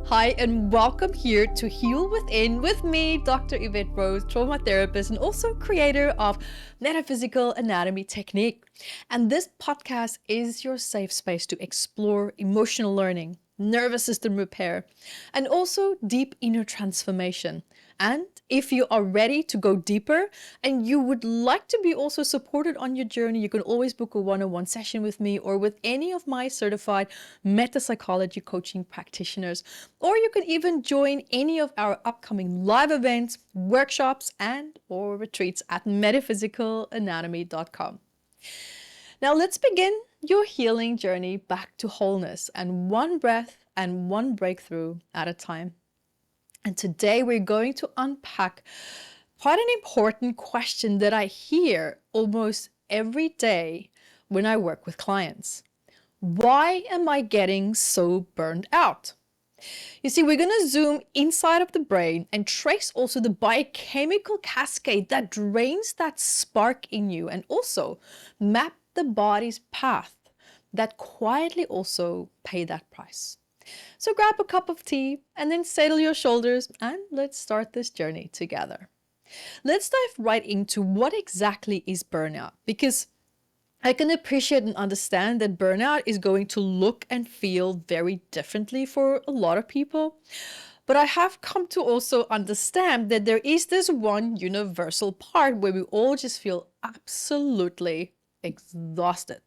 Hi, and welcome here to Heal Within with me, Dr. Evette Rose, trauma therapist and also creator of metaphysical anatomy technique. And this podcast is your safe space to explore emotional learning, nervous system repair, and also deep inner transformation. And if you are ready to go deeper and you would like to be also supported on your journey, you can always book a one-on-one session with me or with any of my certified meta-psychology coaching practitioners. Or you can even join any of our upcoming live events, workshops, and or retreats at metaphysicalanatomy.com. Now let's begin your healing journey back to wholeness, and one breath and one breakthrough at a time. And today we're going to unpack quite an important question that I hear almost every day when I work with clients. Why am I getting so burned out? You see, we're going to zoom inside of the brain and trace also the biochemical cascade that drains that spark in you, and also map the body's path that quietly also pay that price. So grab a cup of tea and then settle your shoulders and let's start this journey together. Let's dive right into what exactly is burnout, because I can appreciate and understand that burnout is going to look and feel very differently for a lot of people. But I have come to also understand that there is this one universal part where we all just feel absolutely exhausted.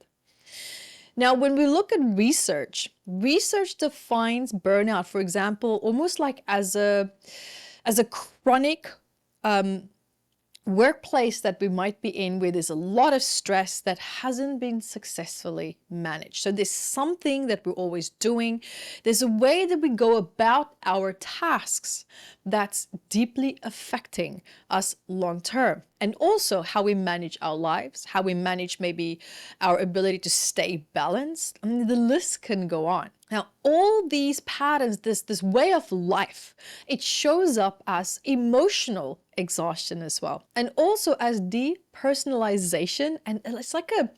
Now, when we look at research defines burnout, for example, almost like as a chronic workplace that we might be in where there's a lot of stress that hasn't been successfully managed. So there's something that we're always doing. There's a way that we go about our tasks that's deeply affecting us long term. And also how we manage our lives, how we manage maybe our ability to stay balanced. I mean, the list can go on. Now, all these patterns, this way of life, it shows up as emotional exhaustion as well. And also as depersonalization, and it's like a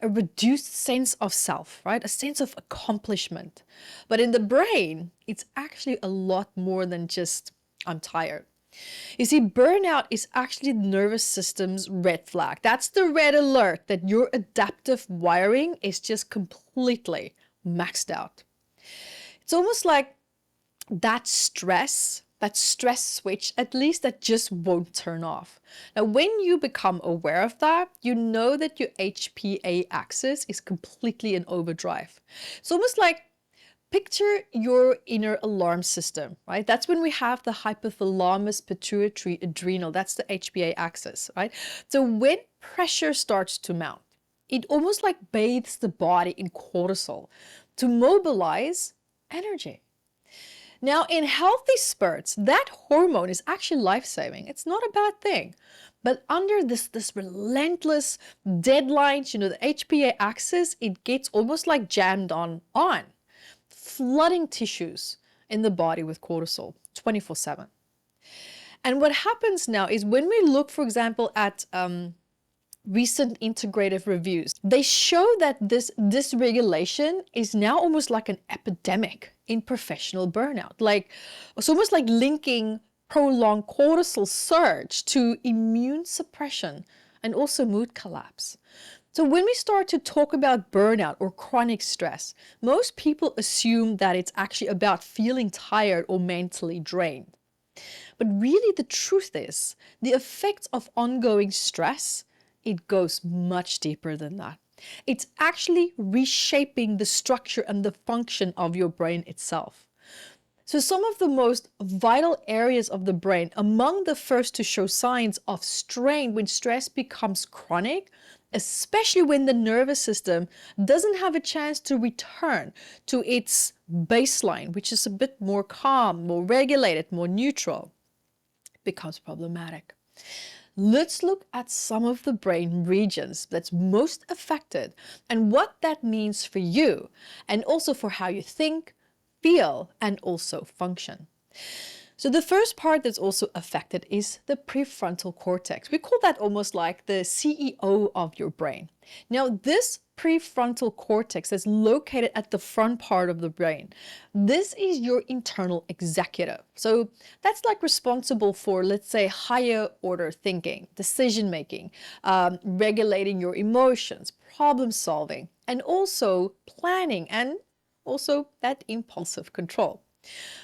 reduced sense of self, right? A sense of accomplishment. But in the brain, it's actually a lot more than just, I'm tired. You see, burnout is actually the nervous system's red flag. That's the red alert that your adaptive wiring is just completely maxed out. It's almost like that stress switch, at least, that just won't turn off. Now, when you become aware of that, you know that your HPA axis is completely in overdrive. It's almost like, picture your inner alarm system, right? That's when we have the hypothalamus pituitary adrenal. That's the HPA axis, right? So when pressure starts to mount, it almost like bathes the body in cortisol to mobilize energy. Now, in healthy spurts, that hormone is actually life-saving. It's not a bad thing. But under this relentless deadlines, the HPA axis, it gets almost like jammed on, flooding tissues in the body with cortisol 24/7. And what happens now is when we look, for example, at recent integrative reviews, they show that this dysregulation is now almost like an epidemic in professional burnout. Like, it's almost like linking prolonged cortisol surge to immune suppression and also mood collapse. So when we start to talk about burnout or chronic stress, most people assume that it's actually about feeling tired or mentally drained. But really the truth is, the effects of ongoing stress, it goes much deeper than that. It's actually reshaping the structure and the function of your brain itself. So some of the most vital areas of the brain, among the first to show signs of strain when stress becomes chronic, especially when the nervous system doesn't have a chance to return to its baseline, which is a bit more calm, more regulated, more neutral, it becomes problematic. Let's look at some of the brain regions that's most affected and what that means for you, and also for how you think, feel, and also function. So the first part that's also affected is the prefrontal cortex. We call that almost like the CEO of your brain. Now, this prefrontal cortex is located at the front part of the brain. This is your internal executive. So that's like responsible for, let's say, higher order thinking, decision making, regulating your emotions, problem solving, and also planning, and also that impulsive control.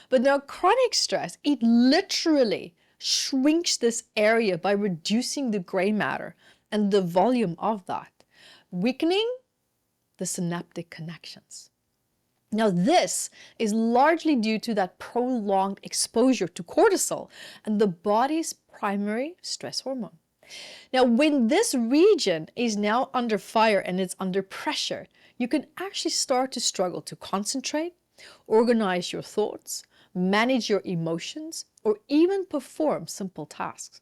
But now chronic stress, it literally shrinks this area by reducing the gray matter and the volume of that, weakening the synaptic connections. Now, this is largely due to that prolonged exposure to cortisol and the body's primary stress hormone. Now, when this region is now under fire and it's under pressure, you can actually start to struggle to concentrate, organize your thoughts, manage your emotions, or even perform simple tasks.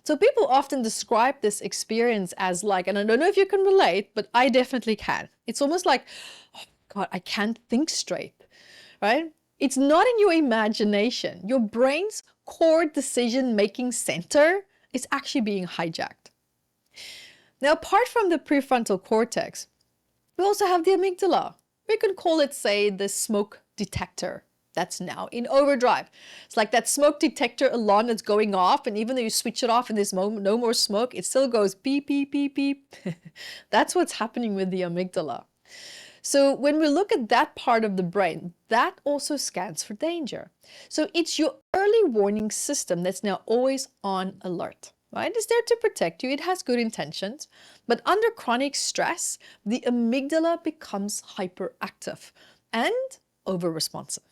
So people often describe this experience as like, and I don't know if you can relate, but I definitely can. It's almost like, oh God, I can't think straight, right? It's not in your imagination. Your brain's core decision-making center is actually being hijacked. Now, apart from the prefrontal cortex, we also have the amygdala. We can call it, say, the smoke detector. That's now in overdrive. It's like that smoke detector alarm that's going off, and even though you switch it off and there's no more smoke, it still goes beep, beep, beep, beep. That's what's happening with the amygdala. So when we look at that part of the brain, that also scans for danger. So it's your early warning system that's now always on alert, right? It's there to protect you. It has good intentions. But under chronic stress, the amygdala becomes hyperactive and over-responsive.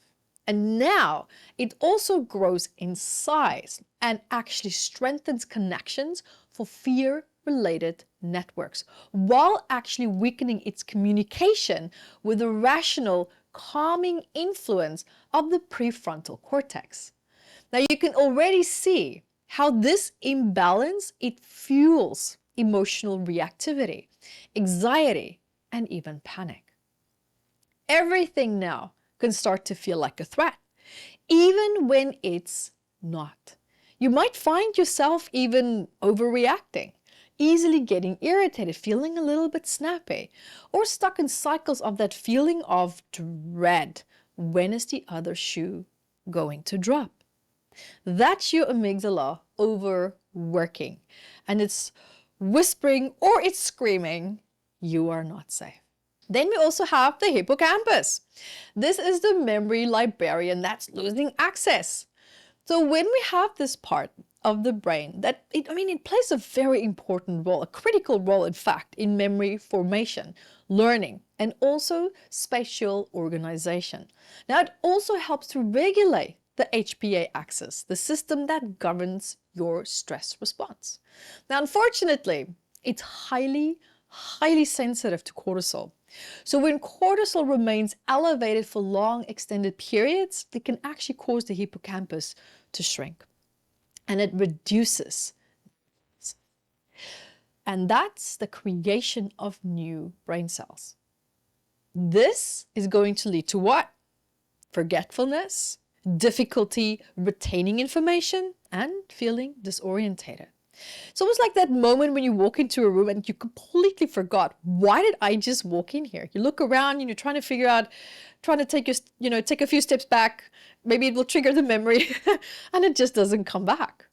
And now it also grows in size and actually strengthens connections for fear-related networks, while actually weakening its communication with the rational, calming influence of the prefrontal cortex. Now you can already see how this imbalance, it fuels emotional reactivity, anxiety, and even panic. Everything now can start to feel like a threat, even when it's not. You might find yourself even overreacting, easily getting irritated, feeling a little bit snappy, or stuck in cycles of that feeling of dread. When is the other shoe going to drop? That's your amygdala overworking, and it's whispering or it's screaming, you are not safe. Then we also have the hippocampus. This is the memory librarian that's losing access. So when we have this part of the brain that, it plays a very important role, a critical role, in fact, in memory formation, learning, and also spatial organization. Now, it also helps to regulate the HPA axis, the system that governs your stress response. Now, unfortunately, it's highly sensitive to cortisol. So when cortisol remains elevated for long extended periods, it can actually cause the hippocampus to shrink, and it reduces. And that's the creation of new brain cells. This is going to lead to what? Forgetfulness, difficulty retaining information, and feeling disorientated. It's almost like that moment when you walk into a room and you completely forgot, why did I just walk in here? You look around and you're trying to figure out, trying to take take a few steps back. Maybe it will trigger the memory and it just doesn't come back,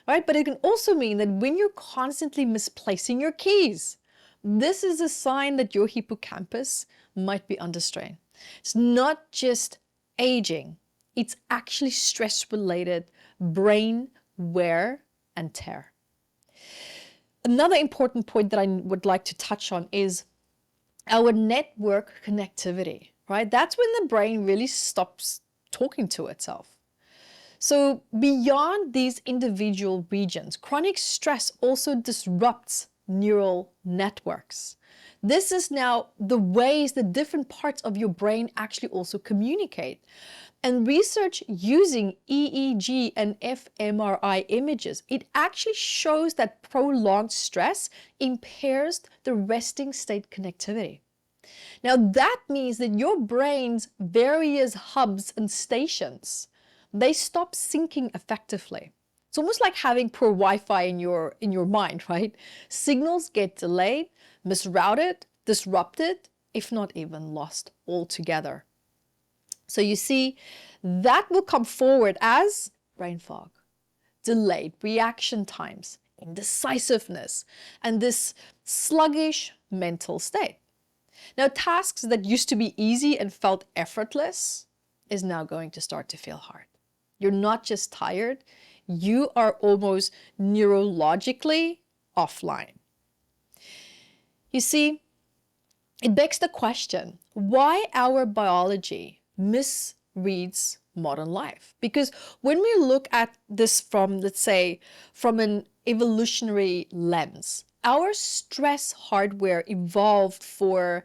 right? But it can also mean that when you're constantly misplacing your keys, this is a sign that your hippocampus might be under strain. It's not just aging, it's actually stress-related brain wear and tear. Another important point that I would like to touch on is our network connectivity, right? That's when the brain really stops talking to itself. So beyond these individual regions, chronic stress also disrupts neural networks. This is now the ways the different parts of your brain actually also communicate. And research using EEG and fMRI images, it actually shows that prolonged stress impairs the resting state connectivity. Now that means that your brain's various hubs and stations, they stop syncing effectively. It's almost like having poor Wi-Fi in your mind, right? Signals get delayed, misrouted, disrupted, if not even lost altogether. So you see, that will come forward as brain fog, delayed reaction times, indecisiveness, and this sluggish mental state. Now, tasks that used to be easy and felt effortless is now going to start to feel hard. You're not just tired, you are almost neurologically offline. You see, it begs the question, why our biology misreads modern life? Because when we look at this from, let's say, from an evolutionary lens, our stress hardware evolved for,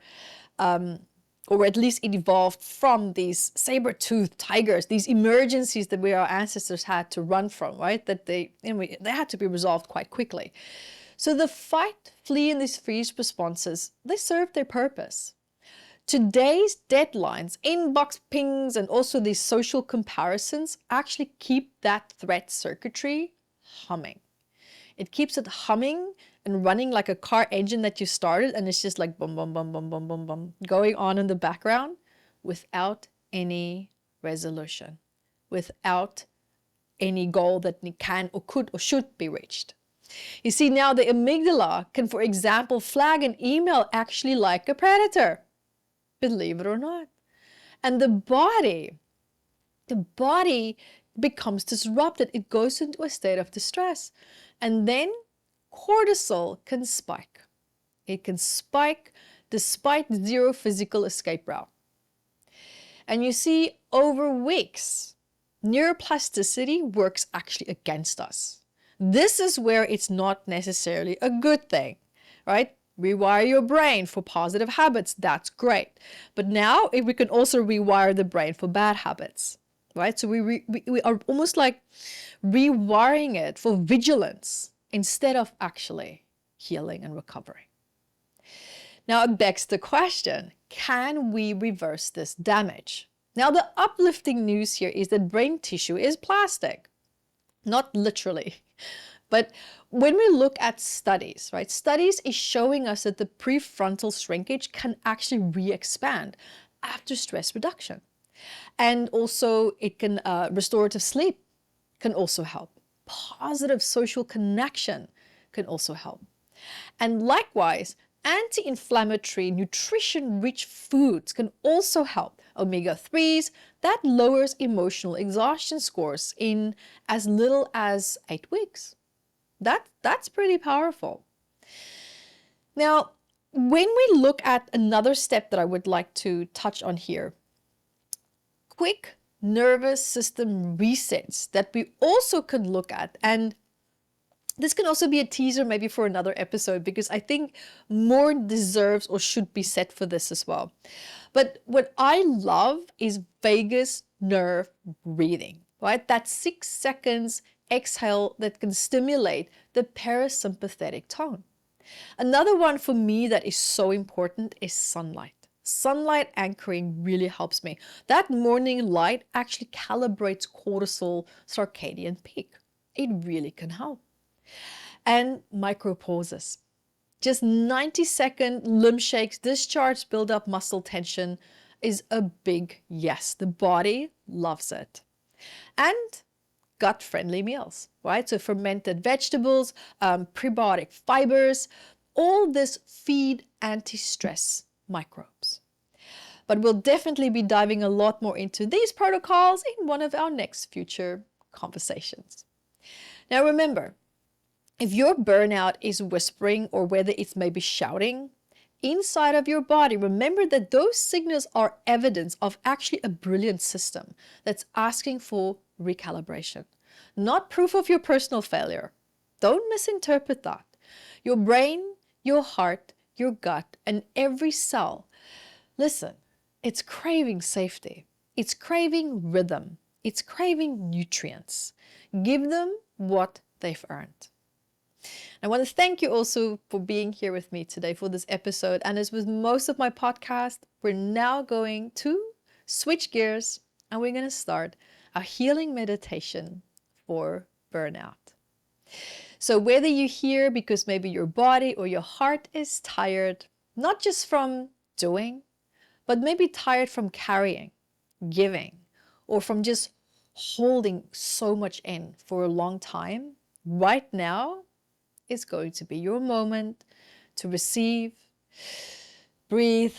or at least it evolved from these saber-toothed tigers, these emergencies that our ancestors had to run from, right? That they had to be resolved quite quickly. So the fight, flee, and these freeze responses, they serve their purpose. Today's deadlines, inbox pings, and also these social comparisons actually keep that threat circuitry humming. It keeps it humming and running like a car engine that you started, and it's just like boom, boom, boom, boom, boom, boom, boom, going on in the background without any resolution, without any goal that can or could or should be reached. You see, now the amygdala can, for example, flag an email actually like a predator, believe it or not. And the body becomes disrupted. It goes into a state of distress. And then cortisol can spike. It can spike despite zero physical escape route. And you see, over weeks, neuroplasticity works actually against us. This is where it's not necessarily a good thing, right? Rewire your brain for positive habits, that's great. But now we can also rewire the brain for bad habits, right? So we are almost like rewiring it for vigilance instead of actually healing and recovering. Now it begs the question, can we reverse this damage? Now the uplifting news here is that brain tissue is plastic, not literally. But when we look at studies, right, studies is showing us that the prefrontal shrinkage can actually re-expand after stress reduction. And also it can, restorative sleep can also help. Positive social connection can also help. And likewise, anti-inflammatory, nutrition-rich foods can also help. Omega-3s, that lowers emotional exhaustion scores in as little as 8 weeks. That's pretty powerful. Now, when we look at another step that I would like to touch on here, quick nervous system resets that we also can look at, and this can also be a teaser maybe for another episode, because I think more deserves or should be said for this as well. But what I love is vagus nerve breathing, right? That 6 seconds exhale that can stimulate the parasympathetic tone. Another one for me that is so important is sunlight. Sunlight anchoring really helps me. That morning light actually calibrates cortisol circadian peak. It really can help. And micro pauses. Just 90-second limb shakes, discharge, build up muscle tension is a big yes. The body loves it. And gut-friendly meals, right? So fermented vegetables, prebiotic fibers, all this feed anti-stress microbes. But we'll definitely be diving a lot more into these protocols in one of our next future conversations. Now remember, if your burnout is whispering or whether it's maybe shouting inside of your body, remember that those signals are evidence of actually a brilliant system that's asking for recalibration, not proof of your personal failure. Don't misinterpret that. Your brain, your heart, your gut, and every cell, listen, it's craving safety. It's craving rhythm. It's craving nutrients. Give them what they've earned. I want to thank you also for being here with me today for this episode. And as with most of my podcast, we're now going to switch gears and we're going to start a healing meditation for burnout. So whether you're here because maybe your body or your heart is tired, not just from doing, but maybe tired from carrying, giving, or from just holding so much in for a long time, right now is going to be your moment to receive, breathe,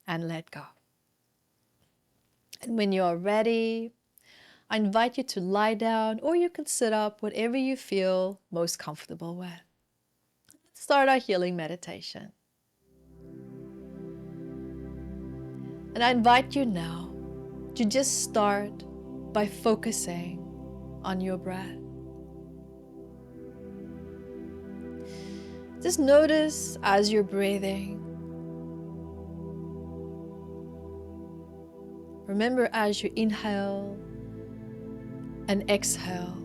and let go. And when you are ready, I invite you to lie down, or you can sit up, whatever you feel most comfortable with. Let's start our healing meditation. And I invite you now to just start by focusing on your breath. Just notice as you're breathing. Remember as you inhale and exhale.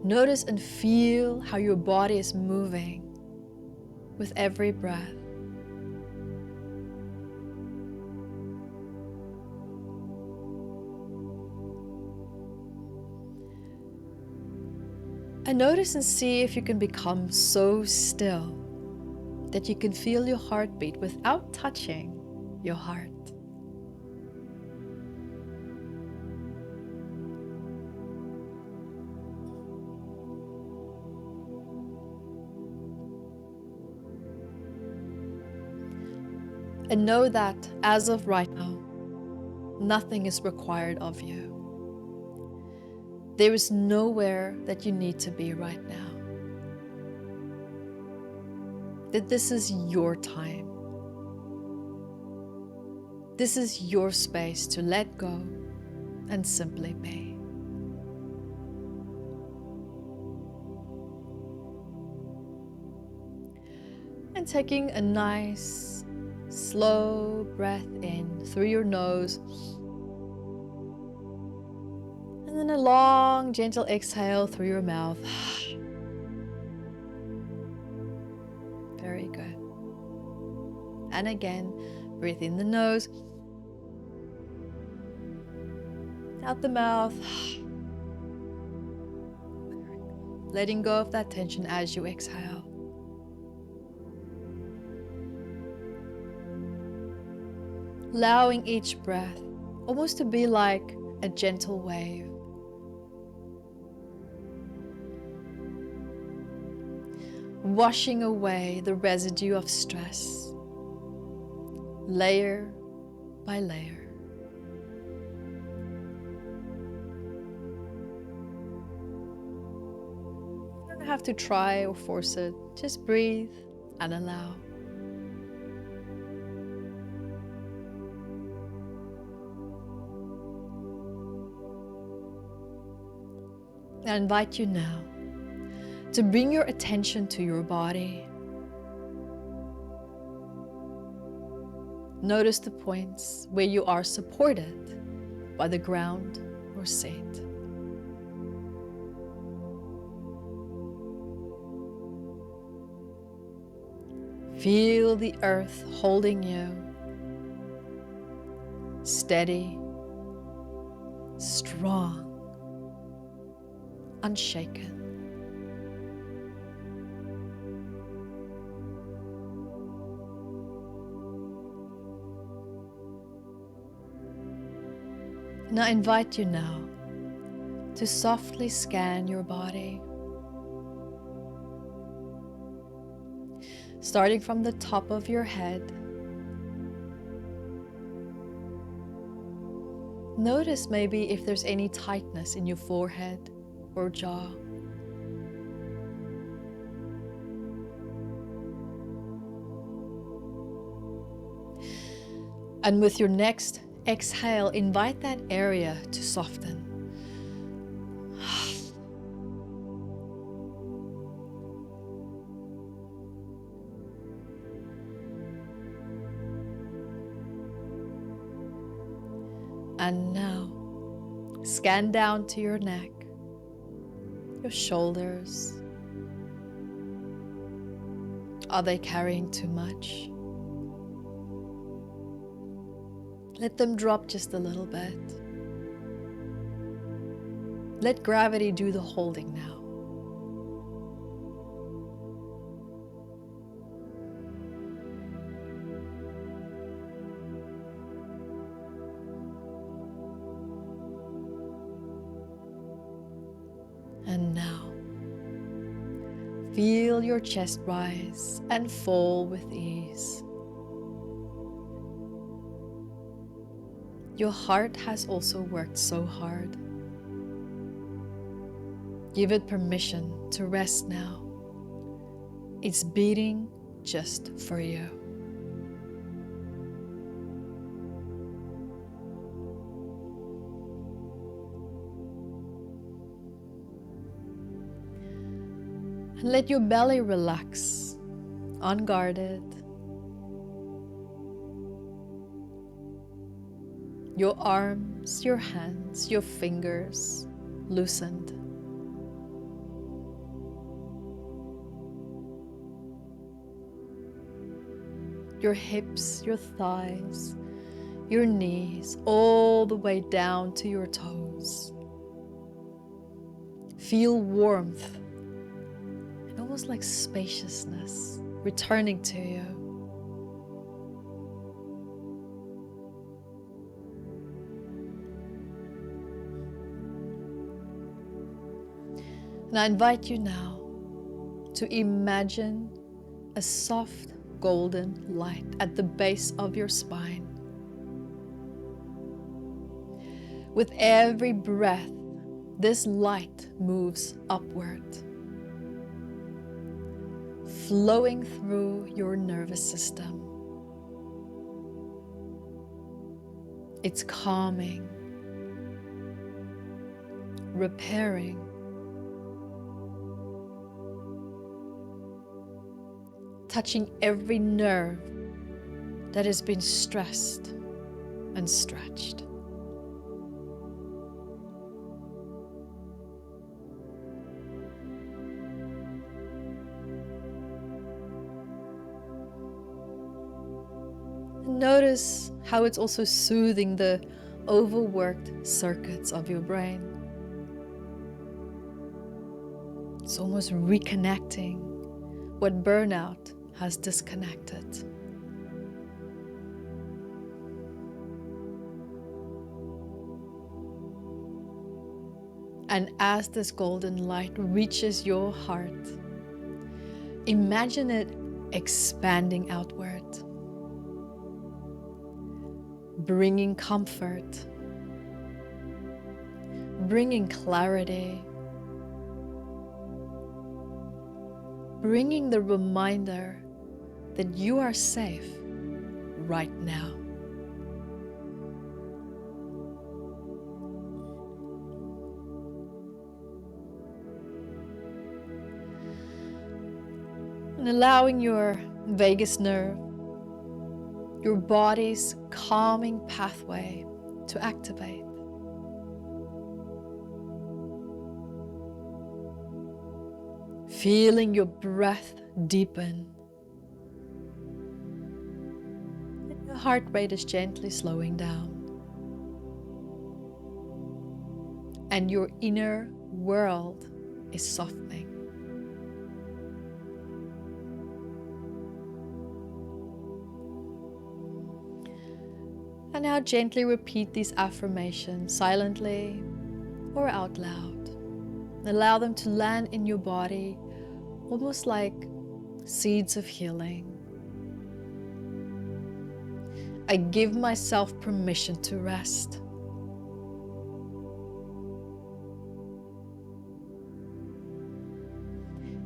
Notice and feel how your body is moving with every breath. And notice and see if you can become so still that you can feel your heartbeat without touching your heart. And know that as of right now, nothing is required of you. There is nowhere that you need to be right now. That this is your time. This is your space to let go and simply be. And taking a nice, slow breath in through your nose. And then a long, gentle exhale through your mouth. Very good. And again, breathe in the nose. Out the mouth. Letting go of that tension as you exhale. Allowing each breath almost to be like a gentle wave. Washing away the residue of stress, layer by layer. You don't have to try or force it, just breathe and allow. I invite you now to bring your attention to your body. Notice the points where you are supported by the ground or seat. Feel the earth holding you, steady, strong, unshaken. And I invite you now to softly scan your body, starting from the top of your head. Notice maybe if there's any tightness in your forehead or jaw. And with your next exhale, invite that area to soften. And now, scan down to your neck, your shoulders. Are they carrying too much? Let them drop just a little bit. Let gravity do the holding now. And now, feel your chest rise and fall with ease. Your heart has also worked so hard. Give it permission to rest now. It's beating just for you. And let your belly relax, unguarded. Your arms, your hands, your fingers loosened. Your hips, your thighs, your knees, all the way down to your toes. Feel warmth and almost like spaciousness returning to you. And I invite you now to imagine a soft golden light at the base of your spine. With every breath, this light moves upward, flowing through your nervous system. It's calming, repairing, touching every nerve that has been stressed and stretched. Notice how it's also soothing the overworked circuits of your brain. It's almost reconnecting what burnout has disconnected. And as this golden light reaches your heart, imagine it expanding outward, bringing comfort, bringing clarity, bringing the reminder that you are safe right now. And allowing your vagus nerve, your body's calming pathway, to activate. Feeling your breath deepen. Your heart rate is gently slowing down. And your inner world is softening. And now gently repeat these affirmations silently or out loud. Allow them to land in your body almost like seeds of healing. I give myself permission to rest.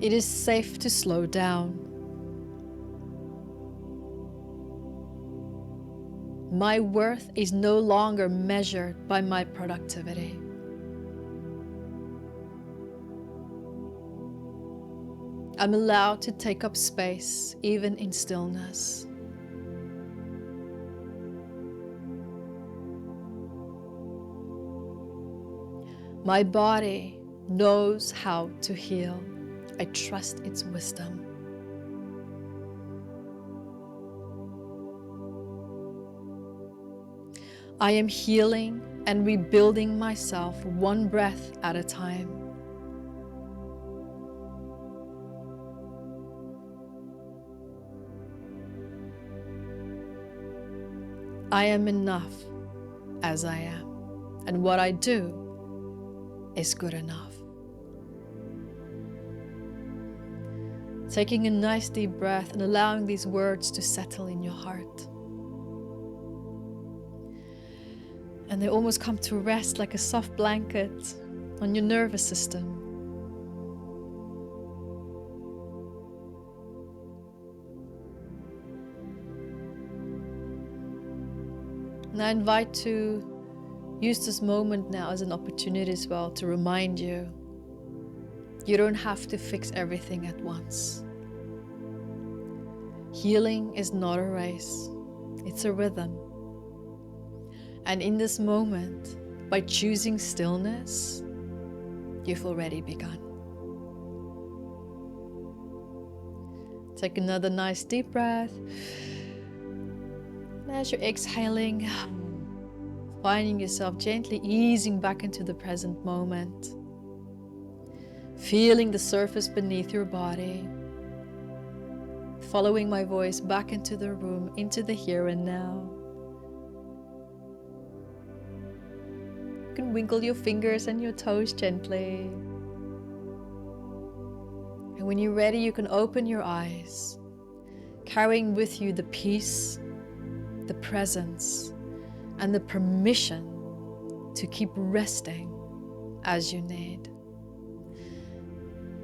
It is safe to slow down. My worth is no longer measured by my productivity. I'm allowed to take up space, even in stillness. My body knows how to heal. I trust its wisdom. I am healing and rebuilding myself one breath at a time. I am enough as I am, and what I do is good enough. Taking a nice deep breath and allowing these words to settle in your heart. And they almost come to rest like a soft blanket on your nervous system. And I invite to use this moment now as an opportunity as well to remind you, you don't have to fix everything at once. Healing is not a race, it's a rhythm. And in this moment, by choosing stillness, you've already begun. Take another nice deep breath. And as you're exhaling, finding yourself gently easing back into the present moment. Feeling the surface beneath your body. Following my voice back into the room, into the here and now. You can winkle your fingers and your toes gently. And when you're ready, you can open your eyes, carrying with you the peace, the presence, and the permission to keep resting as you need.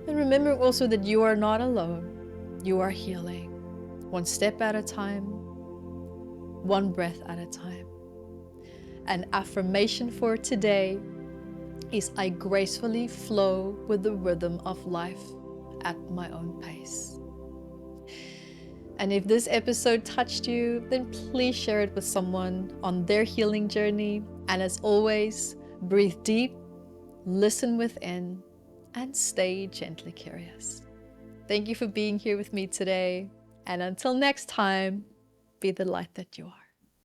And remember also that you are not alone. You are healing, one step at a time, one breath at a time. An affirmation for today is I gracefully flow with the rhythm of life at my own pace. And if this episode touched you, then please share it with someone on their healing journey. And as always, breathe deep, listen within, and stay gently curious. Thank you for being here with me today. And until next time, be the light that you are.